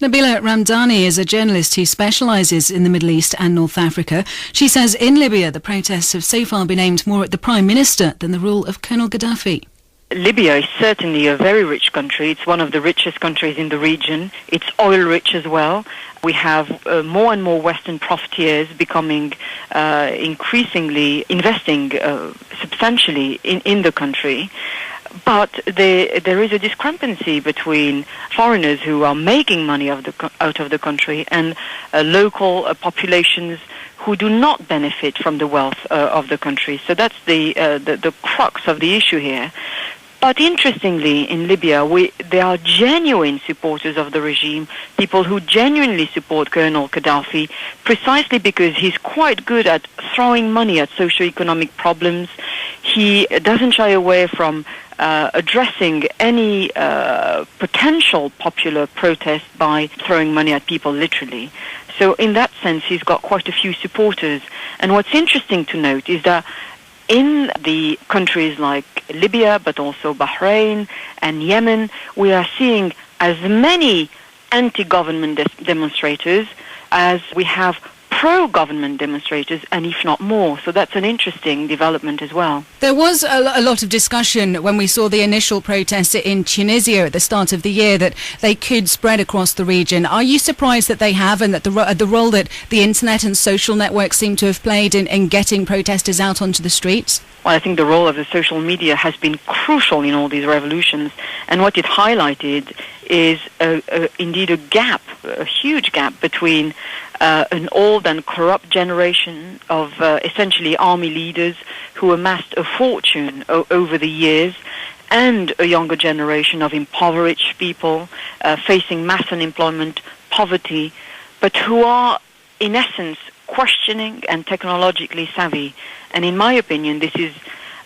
Nabila Ramdani is a journalist who specialises in the Middle East and North Africa. She says in Libya the protests have so far been aimed more at the Prime Minister than the rule of Colonel Gaddafi. Libya is certainly a very rich country. It's one of the richest countries in the region. It's oil-rich as well. We have more and more Western profiteers becoming increasingly investing substantially in the country. But there is a discrepancy between foreigners who are making money out of the country and local populations who do not benefit from the wealth of the country. So that's the crux of the issue here. But interestingly, in Libya, there are genuine supporters of the regime, people who genuinely support Colonel Gaddafi, precisely because he's quite good at throwing money at socio-economic problems. He doesn't shy away from addressing any potential popular protest by throwing money at people, literally. So in that sense, he's got quite a few supporters. And what's interesting to note is that in the countries like Libya, but also Bahrain and Yemen, we are seeing as many anti-government demonstrators as we have pro-government demonstrators, and if not more. So that's an interesting development as well. There was a lot of discussion when we saw the initial protests in Tunisia at the start of the year that they could spread across the region. Are you surprised that they have, and that the role that the internet and social networks seem to have played in getting protesters out onto the streets? Well, I think the role of the social media has been crucial in all these revolutions, and what it highlighted is indeed a huge gap between an old and corrupt generation of essentially army leaders who amassed a fortune over the years, and a younger generation of impoverished people facing mass unemployment, poverty, but who are in essence questioning and technologically savvy. And in my opinion, this is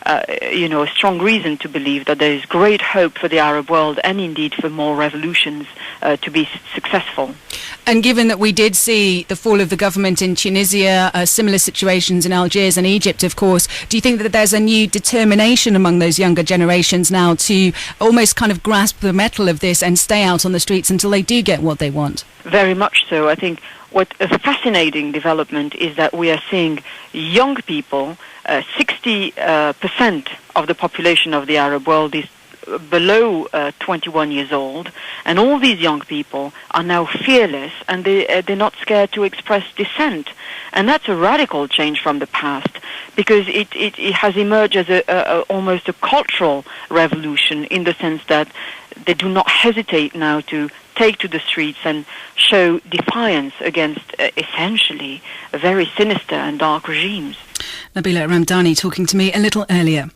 a strong reason to believe that there is great hope for the Arab world, and indeed for more revolutions to be successful. And given that we did see the fall of the government in Tunisia, similar situations in Algiers and Egypt, of course, do you think that there's a new determination among those younger generations now to almost kind of grasp the mettle of this and stay out on the streets until they do get what they want? Very much so. I think what a fascinating development is that we are seeing young people, 60% of the population of the Arab world is below 21 years old, and all these young people are now fearless, and they're not scared to express dissent. And that's a radical change from the past, because it has emerged as almost a cultural revolution, in the sense that they do not hesitate now to take to the streets and show defiance against essentially very sinister and dark regimes. Nabila Ramdani talking to me a little earlier.